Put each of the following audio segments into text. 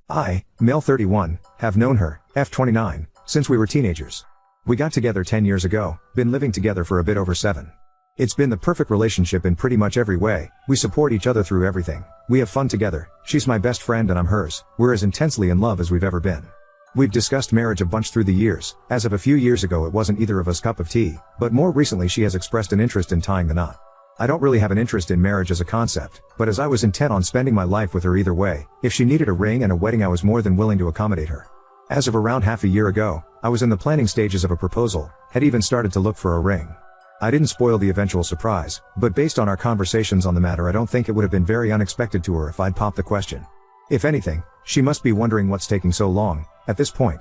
I, male 31, have known her, F29, since we were teenagers. We got together 10 years ago, been living together for a bit over 7. It's been the perfect relationship in pretty much every way. We support each other through everything. We have fun together. She's my best friend and I'm hers. We're as intensely in love as we've ever been. We've discussed marriage a bunch through the years. As of a few years ago it wasn't either of us cup of tea, but more recently she has expressed an interest in tying the knot. I don't really have an interest in marriage as a concept, but as I was intent on spending my life with her either way, if she needed a ring and a wedding I was more than willing to accommodate her. As of around half a year ago, I was in the planning stages of a proposal, had even started to look for a ring. I didn't spoil the eventual surprise, but based on our conversations on the matter I don't think it would have been very unexpected to her if I'd popped the question. If anything, she must be wondering what's taking so long, at this point.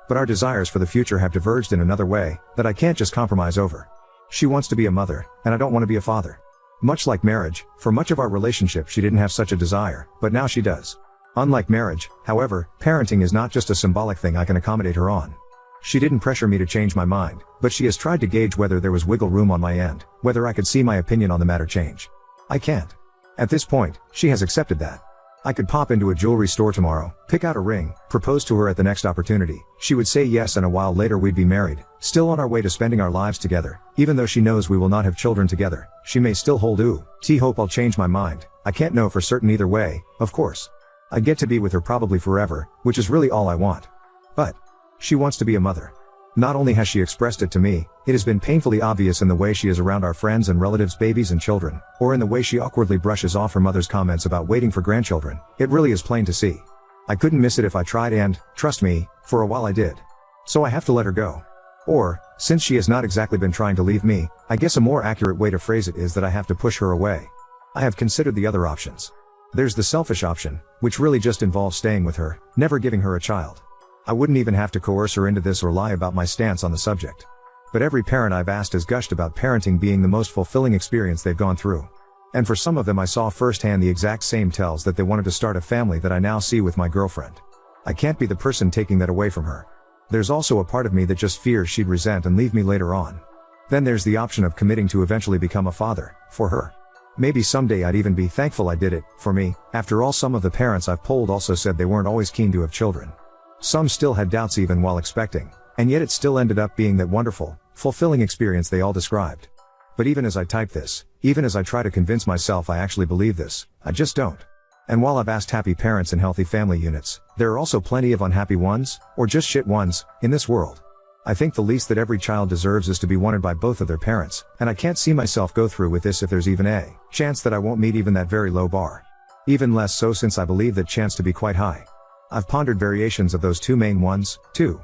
But our desires for the future have diverged in another way, that I can't just compromise over. She wants to be a mother, and I don't want to be a father. Much like marriage, for much of our relationship she didn't have such a desire, but now she does. Unlike marriage, however, parenting is not just a symbolic thing I can accommodate her on. She didn't pressure me to change my mind, but she has tried to gauge whether there was wiggle room on my end, whether I could see my opinion on the matter change. I can't. At this point, she has accepted that. I could pop into a jewelry store tomorrow, pick out a ring, propose to her at the next opportunity. She would say yes and a while later we'd be married, still on our way to spending our lives together. Even though she knows we will not have children together, she may still hold hope I'll change my mind. I can't know for certain either way, of course. I get to be with her probably forever, which is really all I want. But she wants to be a mother. Not only has she expressed it to me, it has been painfully obvious in the way she is around our friends and relatives' babies and children, or in the way she awkwardly brushes off her mother's comments about waiting for grandchildren. It really is plain to see. I couldn't miss it if I tried and, trust me, for a while I did. So I have to let her go. Or, since she has not exactly been trying to leave me, I guess a more accurate way to phrase it is that I have to push her away. I have considered the other options. There's the selfish option, which really just involves staying with her, never giving her a child. I wouldn't even have to coerce her into this or lie about my stance on the subject. But every parent I've asked has gushed about parenting being the most fulfilling experience they've gone through. And for some of them I saw firsthand the exact same tells that they wanted to start a family that I now see with my girlfriend. I can't be the person taking that away from her. There's also a part of me that just fears she'd resent and leave me later on. Then there's the option of committing to eventually become a father, for her. Maybe someday I'd even be thankful I did it, for me. After all, some of the parents I've polled also said they weren't always keen to have children. Some still had doubts even while expecting, and yet it still ended up being that wonderful, fulfilling experience they all described. But even as I type this, even as I try to convince myself I actually believe this, I just don't. And while I've asked happy parents and healthy family units, there are also plenty of unhappy ones, or just shit ones, in this world. I think the least that every child deserves is to be wanted by both of their parents, and I can't see myself go through with this if there's even a chance that I won't meet even that very low bar. Even less so since I believe that chance to be quite high. I've pondered variations of those two main ones, too.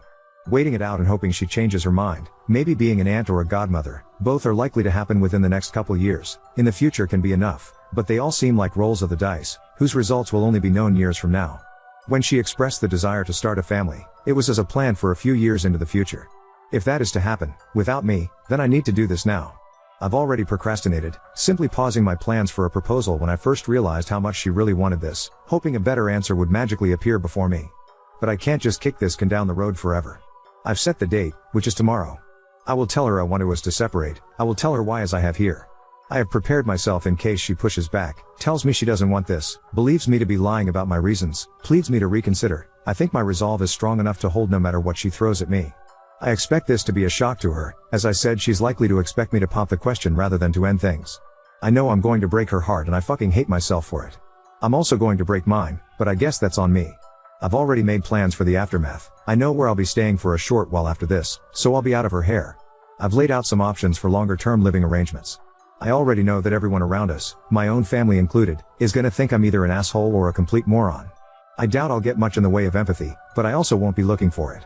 Waiting it out and hoping she changes her mind, maybe being an aunt or a godmother, both are likely to happen within the next couple years. In the future can be enough, but they all seem like rolls of the dice, whose results will only be known years from now. When she expressed the desire to start a family, it was as a plan for a few years into the future. If that is to happen, without me, then I need to do this now. I've already procrastinated, simply pausing my plans for a proposal when I first realized how much she really wanted this, hoping a better answer would magically appear before me. But I can't just kick this can down the road forever. I've set the date, which is tomorrow. I will tell her I want us to separate. I will tell her why as I have here. I have prepared myself in case she pushes back, tells me she doesn't want this, believes me to be lying about my reasons, pleads me to reconsider. I think my resolve is strong enough to hold no matter what she throws at me. I expect this to be a shock to her. As I said, she's likely to expect me to pop the question rather than to end things. I know I'm going to break her heart and I fucking hate myself for it. I'm also going to break mine, but I guess that's on me. I've already made plans for the aftermath. I know where I'll be staying for a short while after this, so I'll be out of her hair. I've laid out some options for longer-term living arrangements. I already know that everyone around us, my own family included, is gonna think I'm either an asshole or a complete moron. I doubt I'll get much in the way of empathy, but I also won't be looking for it.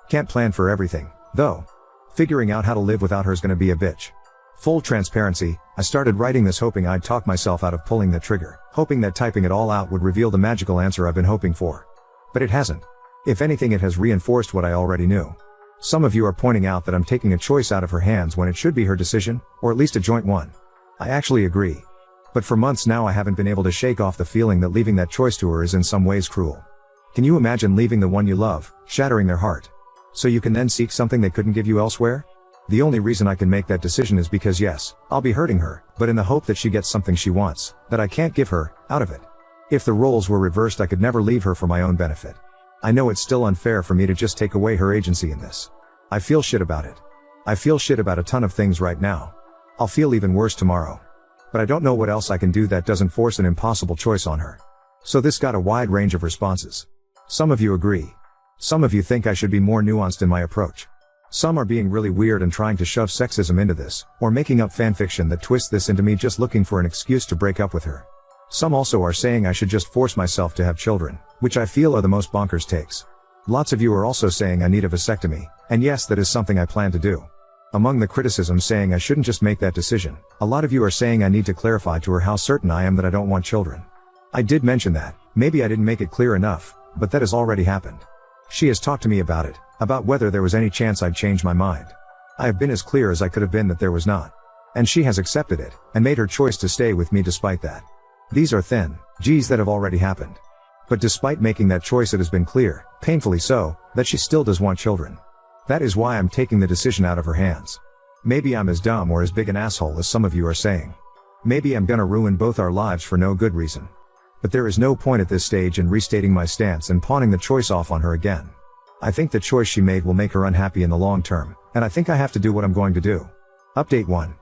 Can't plan for everything, though. Figuring out how to live without her is gonna be a bitch. Full transparency, I started writing this hoping I'd talk myself out of pulling the trigger, hoping that typing it all out would reveal the magical answer I've been hoping for. But it hasn't. If anything, it has reinforced what I already knew. Some of you are pointing out that I'm taking a choice out of her hands when it should be her decision, or at least a joint one. I actually agree. But for months now I haven't been able to shake off the feeling that leaving that choice to her is in some ways cruel. Can you imagine leaving the one you love, shattering their heart? So you can then seek something they couldn't give you elsewhere? The only reason I can make that decision is because yes, I'll be hurting her, but in the hope that she gets something she wants, that I can't give her, out of it. If the roles were reversed I could never leave her for my own benefit. I know it's still unfair for me to just take away her agency in this. I feel shit about it. I feel shit about a ton of things right now. I'll feel even worse tomorrow. But I don't know what else I can do that doesn't force an impossible choice on her. So this got a wide range of responses. Some of you agree. Some of you think I should be more nuanced in my approach. Some are being really weird and trying to shove sexism into this, or making up fanfiction that twists this into me just looking for an excuse to break up with her. Some also are saying I should just force myself to have children, which I feel are the most bonkers takes. Lots of you are also saying I need a vasectomy, and yes, that is something I plan to do. Among the criticisms saying I shouldn't just make that decision, a lot of you are saying I need to clarify to her how certain I am that I don't want children. I did mention that, maybe I didn't make it clear enough, but that has already happened. She has talked to me about it, about whether there was any chance I'd change my mind. I have been as clear as I could have been that there was not. And she has accepted it, and made her choice to stay with me despite that. These are thin G's that have already happened. But despite making that choice, it has been clear, painfully so, that she still does want children. That is why I'm taking the decision out of her hands. Maybe I'm as dumb or as big an asshole as some of you are saying. Maybe I'm gonna ruin both our lives for no good reason. But there is no point at this stage in restating my stance and pawning the choice off on her again. I think the choice she made will make her unhappy in the long term, and I think I have to do what I'm going to do. Update 1.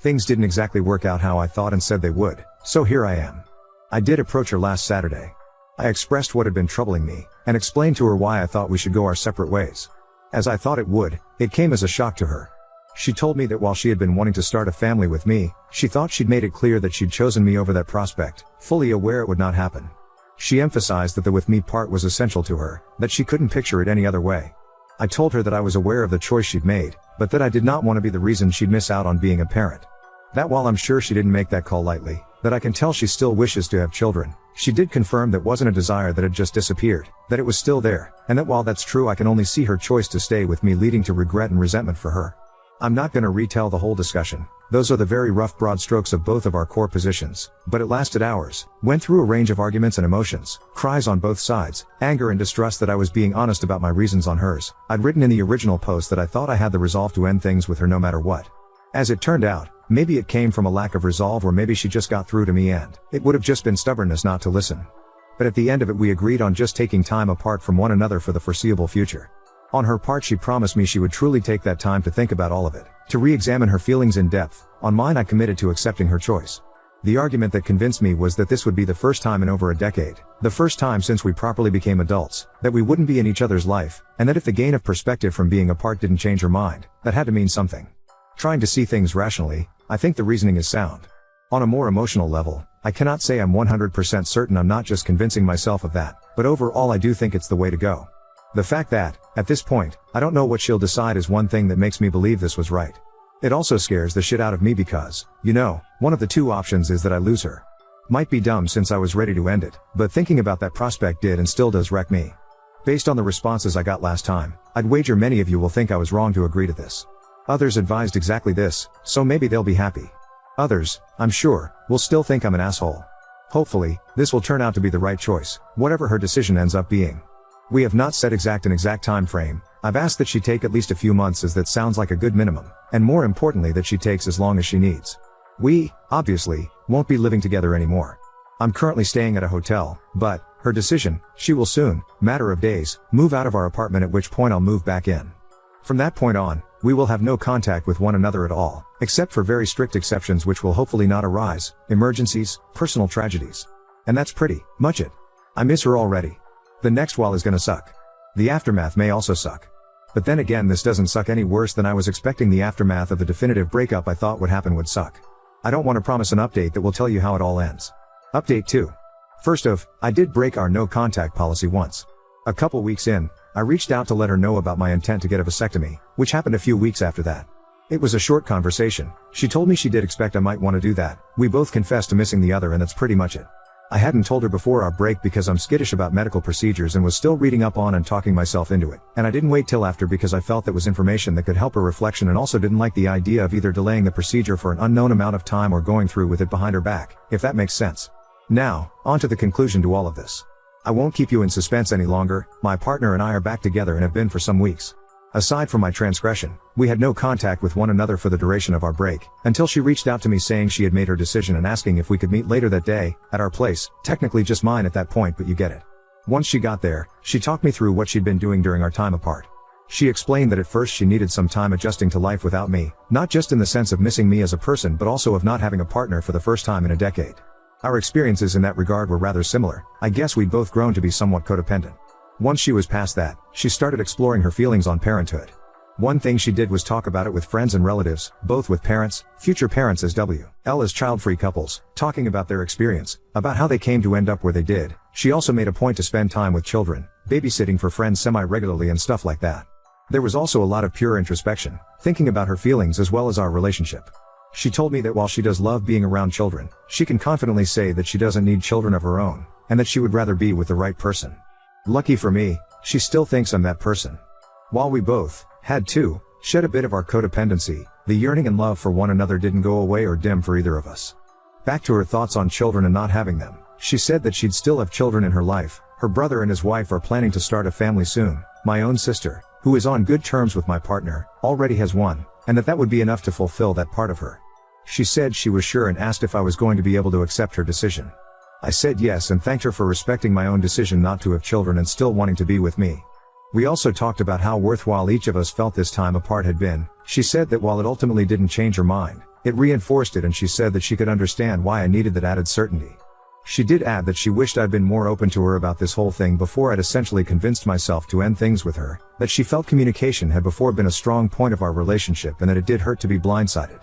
Things didn't exactly work out how I thought and said they would, so here I am. I did approach her last Saturday. I expressed what had been troubling me, and explained to her why I thought we should go our separate ways. As I thought it would, it came as a shock to her. She told me that while she had been wanting to start a family with me, she thought she'd made it clear that she'd chosen me over that prospect, fully aware it would not happen. She emphasized that the with me part was essential to her, that she couldn't picture it any other way. I told her that I was aware of the choice she'd made, but that I did not want to be the reason she'd miss out on being a parent. That while I'm sure she didn't make that call lightly, that I can tell she still wishes to have children, she did confirm that wasn't a desire that had just disappeared, that it was still there, and that while that's true I can only see her choice to stay with me leading to regret and resentment for her. I'm not gonna retell the whole discussion, those are the very rough broad strokes of both of our core positions, but it lasted hours, went through a range of arguments and emotions, cries on both sides, anger and distrust that I was being honest about my reasons on hers. I'd written in the original post that I thought I had the resolve to end things with her no matter what. As it turned out, maybe it came from a lack of resolve or maybe she just got through to me and it would have just been stubbornness not to listen. But at the end of it we agreed on just taking time apart from one another for the foreseeable future. On her part she promised me she would truly take that time to think about all of it, to re-examine her feelings in depth. On mine I committed to accepting her choice. The argument that convinced me was that this would be the first time in over a decade, the first time since we properly became adults, that we wouldn't be in each other's life, and that if the gain of perspective from being apart didn't change her mind, that had to mean something. Trying to see things rationally, I think the reasoning is sound. On a more emotional level, I cannot say I'm 100% certain I'm not just convincing myself of that, but overall I do think it's the way to go. The fact that, at this point, I don't know what she'll decide is one thing that makes me believe this was right. It also scares the shit out of me because, one of the two options is that I lose her. Might be dumb since I was ready to end it, but thinking about that prospect did and still does wreck me. Based on the responses I got last time, I'd wager many of you will think I was wrong to agree to this. Others advised exactly this, so maybe they'll be happy. Others, I'm sure, will still think I'm an asshole. Hopefully, this will turn out to be the right choice, whatever her decision ends up being. We have not set an exact time frame. I've asked that she take at least a few months as that sounds like a good minimum, and more importantly that she takes as long as she needs. We, obviously, won't be living together anymore. I'm currently staying at a hotel, but, her decision, she will soon, matter of days, move out of our apartment at which point I'll move back in. From that point on, we will have no contact with one another at all, except for very strict exceptions which will hopefully not arise, emergencies, personal tragedies. And that's pretty much it. I miss her already. The next while is gonna suck. The aftermath may also suck. But then again this doesn't suck any worse than I was expecting the aftermath of the definitive breakup I thought would happen would suck. I don't want to promise an update that will tell you how it all ends. Update 2. First off, I did break our no contact policy once. A couple weeks in, I reached out to let her know about my intent to get a vasectomy, which happened a few weeks after that. It was a short conversation. She told me she did expect I might want to do that. We both confessed to missing the other and that's pretty much it. I hadn't told her before our break because I'm skittish about medical procedures and was still reading up on and talking myself into it, and I didn't wait till after because I felt that was information that could help her reflection and also didn't like the idea of either delaying the procedure for an unknown amount of time or going through with it behind her back, if that makes sense. Now, on to the conclusion to all of this. I won't keep you in suspense any longer. My partner and I are back together and have been for some weeks. Aside from my transgression, we had no contact with one another for the duration of our break, until she reached out to me saying she had made her decision and asking if we could meet later that day, at our place, technically just mine at that point but you get it. Once she got there, she talked me through what she'd been doing during our time apart. She explained that at first she needed some time adjusting to life without me, not just in the sense of missing me as a person but also of not having a partner for the first time in a decade. Our experiences in that regard were rather similar. I guess we'd both grown to be somewhat codependent. Once she was past that, she started exploring her feelings on parenthood. One thing she did was talk about it with friends and relatives, both with parents, future parents as well as child-free couples, talking about their experience, about how they came to end up where they did. She also made a point to spend time with children, babysitting for friends semi-regularly and stuff like that. There was also a lot of pure introspection, thinking about her feelings as well as our relationship. She told me that while she does love being around children, she can confidently say that she doesn't need children of her own, and that she would rather be with the right person. Lucky for me, she still thinks I'm that person. While we both had to shed a bit of our codependency, the yearning and love for one another didn't go away or dim for either of us. Back to her thoughts on children and not having them, she said that she'd still have children in her life. Her brother and his wife are planning to start a family soon. My own sister, who is on good terms with my partner, already has one, and that would be enough to fulfill that part of her. She said she was sure and asked if I was going to be able to accept her decision. I said yes and thanked her for respecting my own decision not to have children and still wanting to be with me. We also talked about how worthwhile each of us felt this time apart had been. She said that while it ultimately didn't change her mind, it reinforced it, and she said that she could understand why I needed that added certainty. She did add that she wished I'd been more open to her about this whole thing before I'd essentially convinced myself to end things with her, that she felt communication had before been a strong point of our relationship and that it did hurt to be blindsided.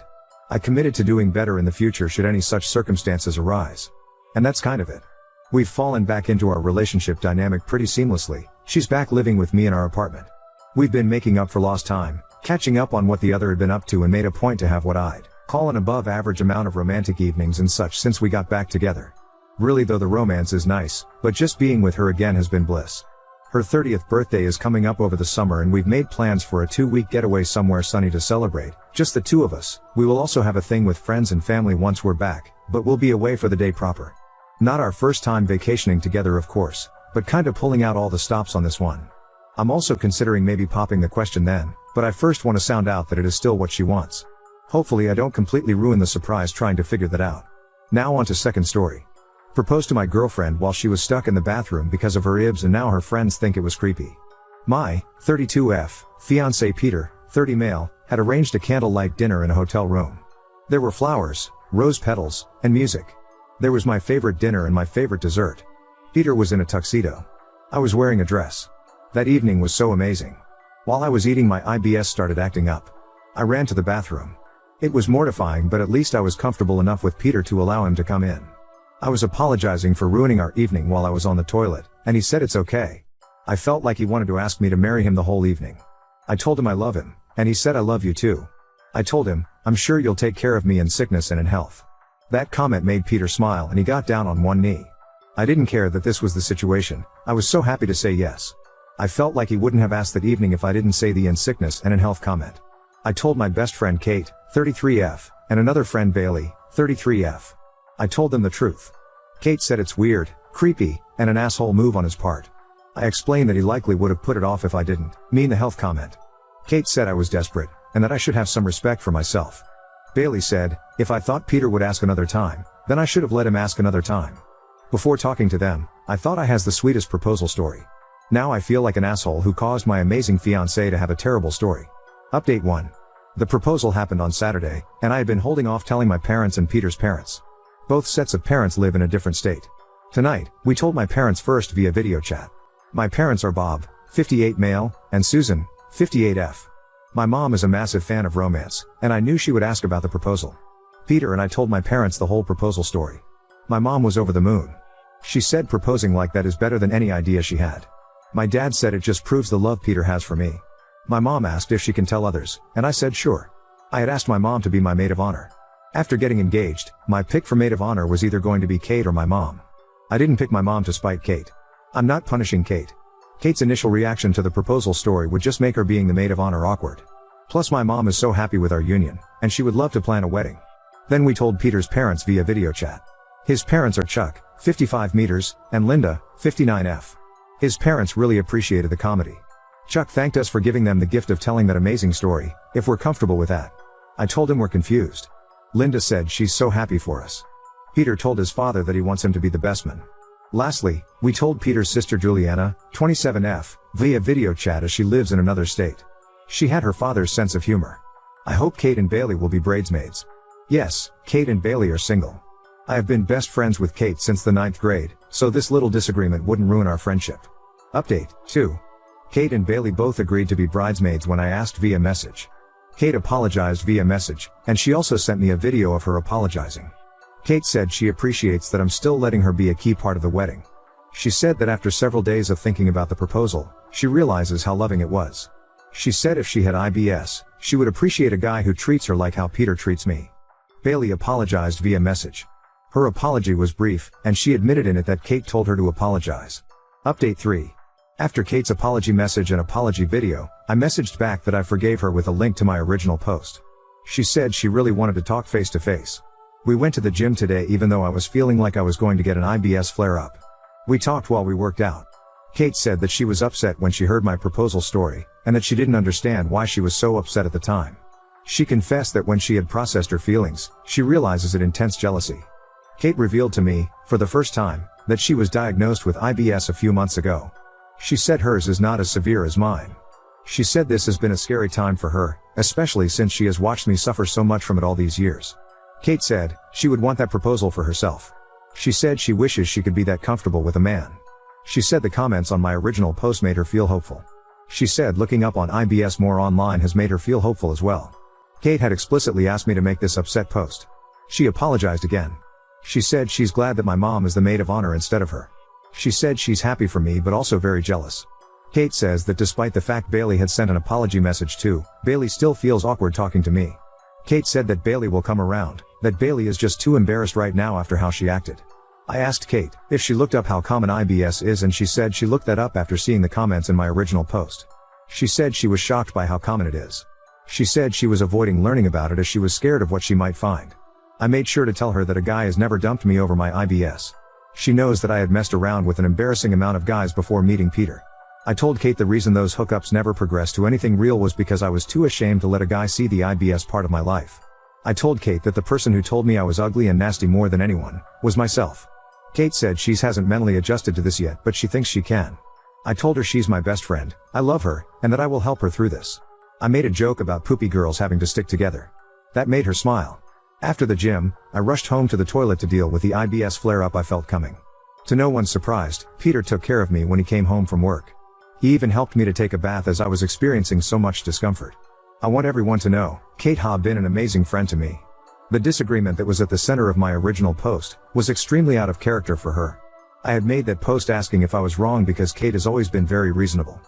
I committed to doing better in the future should any such circumstances arise. And that's kind of it. We've fallen back into our relationship dynamic pretty seamlessly. She's back living with me in our apartment. We've been making up for lost time, catching up on what the other had been up to, and made a point to have what I'd call an above average amount of romantic evenings and such since we got back together. Really though, the romance is nice, but just being with her again has been bliss. Her 30th birthday is coming up over the summer and we've made plans for a 2-week getaway somewhere sunny to celebrate, just the two of us. We will also have a thing with friends and family once we're back, but we'll be away for the day proper. Not our first time vacationing together of course, but kinda pulling out all the stops on this one. I'm also considering maybe popping the question then, but I first want to sound out that it is still what she wants. Hopefully I don't completely ruin the surprise trying to figure that out. Now on to second story. Proposed to my girlfriend while she was stuck in the bathroom because of her ibs and now her friends think it was creepy. My 32F fiancé Peter, 30 male, had arranged a candlelight dinner in a hotel room. There were flowers, rose petals, and music. There was my favorite dinner and my favorite dessert. Peter was in a tuxedo. I was wearing a dress. That evening was so amazing. While I was eating, my IBS started acting up. I ran to the bathroom. It was mortifying, but at least I was comfortable enough with Peter to allow him to come in. I was apologizing for ruining our evening while I was on the toilet, and he said it's okay. I felt like he wanted to ask me to marry him the whole evening. I told him I love him, and he said I love you too. I told him, I'm sure you'll take care of me in sickness and in health. That comment made Peter smile and he got down on one knee. I didn't care that this was the situation. I was so happy to say yes. I felt like he wouldn't have asked that evening if I didn't say the in sickness and in health comment. I told my best friend Kate, 33F, and another friend Bailey, 33F. I told them the truth. Kate said it's weird, creepy, and an asshole move on his part. I explained that he likely would have put it off if I didn't mean the health comment. Kate said I was desperate, and that I should have some respect for myself. Bailey said, if I thought Peter would ask another time, then I should have let him ask another time. Before talking to them, I thought I has the sweetest proposal story. Now I feel like an asshole who caused my amazing fiancé to have a terrible story. Update 1. The proposal happened on Saturday, and I had been holding off telling my parents and Peter's parents. Both sets of parents live in a different state. Tonight, we told my parents first via video chat. My parents are Bob, 58 male, and Susan, 58F. My mom is a massive fan of romance, and I knew she would ask about the proposal. Peter and I told my parents the whole proposal story. My mom was over the moon. She said proposing like that is better than any idea she had. My dad said it just proves the love Peter has for me. My mom asked if she can tell others, and I said sure. I had asked my mom to be my maid of honor. After getting engaged, my pick for maid of honor was either going to be Kate or my mom. I didn't pick my mom to spite Kate. I'm not punishing Kate. Kate's initial reaction to the proposal story would just make her being the maid of honor awkward. Plus my mom is so happy with our union, and she would love to plan a wedding. Then we told Peter's parents via video chat. His parents are Chuck, 55 meters, and Linda, 59F. His parents really appreciated the comedy. Chuck thanked us for giving them the gift of telling that amazing story, if we're comfortable with that. I told him we're confused. Linda said she's so happy for us. Peter told his father that he wants him to be the best man. Lastly, we told Peter's sister Juliana, 27F, via video chat as she lives in another state. She had her father's sense of humor. I hope Kate and Bailey will be bridesmaids. Yes, Kate and Bailey are single. I have been best friends with Kate since the 9th grade, so this little disagreement wouldn't ruin our friendship. Update 2. Kate and Bailey both agreed to be bridesmaids when I asked via message. Kate apologized via message, and she also sent me a video of her apologizing. Kate said she appreciates that I'm still letting her be a key part of the wedding. She said that after several days of thinking about the proposal, she realizes how loving it was. She said if she had IBS, she would appreciate a guy who treats her like how Peter treats me. Bailey apologized via message. Her apology was brief, and she admitted in it that Kate told her to apologize. Update 3. After Kate's apology message and apology video, I messaged back that I forgave her with a link to my original post. She said she really wanted to talk face to face. We went to the gym today even though I was feeling like I was going to get an IBS flare-up. We talked while we worked out. Kate said that she was upset when she heard my proposal story, and that she didn't understand why she was so upset at the time. She confessed that when she had processed her feelings, she realizes it intense jealousy. Kate revealed to me, for the first time, that she was diagnosed with IBS a few months ago. She said hers is not as severe as mine. She said this has been a scary time for her, especially since she has watched me suffer so much from it all these years. Kate said she would want that proposal for herself. She said she wishes she could be that comfortable with a man. She said the comments on my original post made her feel hopeful. She said looking up on IBS more online has made her feel hopeful as well. Kate had explicitly asked me to make this upset post. She apologized again. She said she's glad that my mom is the maid of honor instead of her. She said she's happy for me but also very jealous. Kate says that despite the fact Bailey had sent an apology message too, Bailey still feels awkward talking to me. Kate said that Bailey will come around, that Bailey is just too embarrassed right now after how she acted. I asked Kate if she looked up how common IBS is and she said she looked that up after seeing the comments in my original post. She said she was shocked by how common it is. She said she was avoiding learning about it as she was scared of what she might find. I made sure to tell her that a guy has never dumped me over my IBS. She knows that I had messed around with an embarrassing amount of guys before meeting Peter. I told Kate the reason those hookups never progressed to anything real was because I was too ashamed to let a guy see the IBS part of my life. I told Kate that the person who told me I was ugly and nasty more than anyone was myself. Kate said she hasn't mentally adjusted to this yet, but she thinks she can. I told her she's my best friend, I love her, and that I will help her through this. I made a joke about poopy girls having to stick together. That made her smile. After the gym, I rushed home to the toilet to deal with the IBS flare-up I felt coming. To no one's surprise, Peter took care of me when he came home from work. He even helped me to take a bath as I was experiencing so much discomfort. I want everyone to know, Kate has been an amazing friend to me. The disagreement that was at the center of my original post was extremely out of character for her. I had made that post asking if I was wrong because Kate has always been very reasonable.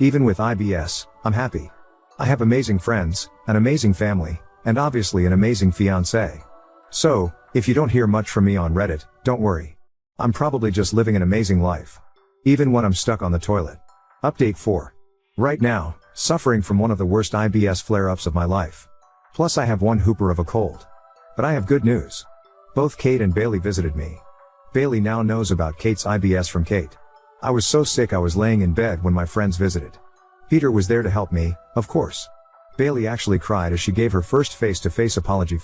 Even with IBS, I'm happy. I have amazing friends, an amazing family, and obviously an amazing fiancé. So, if you don't hear much from me on Reddit, don't worry. I'm probably just living an amazing life. Even when I'm stuck on the toilet. Update 4. Right now, suffering from one of the worst IBS flare-ups of my life. Plus I have one hooper of a cold. But I have good news. Both Kate and Bailey visited me. Bailey now knows about Kate's IBS from Kate. I was so sick I was laying in bed when my friends visited. Peter was there to help me, of course. Bailey actually cried as she gave her first face-to-face apology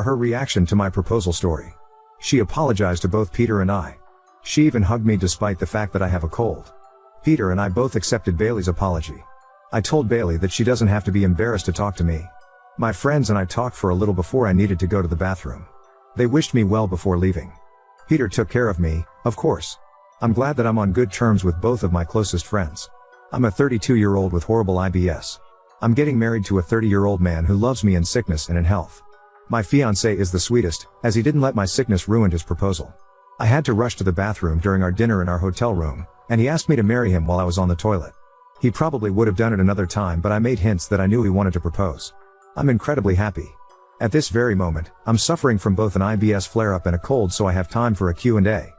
her reaction to my proposal story. She apologized to both Peter and I. She even hugged me despite the fact that I have a cold. Peter and I both accepted Bailey's apology. I told Bailey that she doesn't have to be embarrassed to talk to me. My friends and I talked for a little before I needed to go to the bathroom. They wished me well before leaving. Peter took care of me, of course. I'm glad that I'm on good terms with both of my closest friends. I'm a 32-year-old with horrible IBS. I'm getting married to a 30-year-old man who loves me in sickness and in health. My fiancé is the sweetest, as he didn't let my sickness ruin his proposal. I had to rush to the bathroom during our dinner in our hotel room, and he asked me to marry him while I was on the toilet. He probably would have done it another time, but I made hints that I knew he wanted to propose. I'm incredibly happy. At this very moment, I'm suffering from both an IBS flare-up and a cold, so I have time for a Q&A.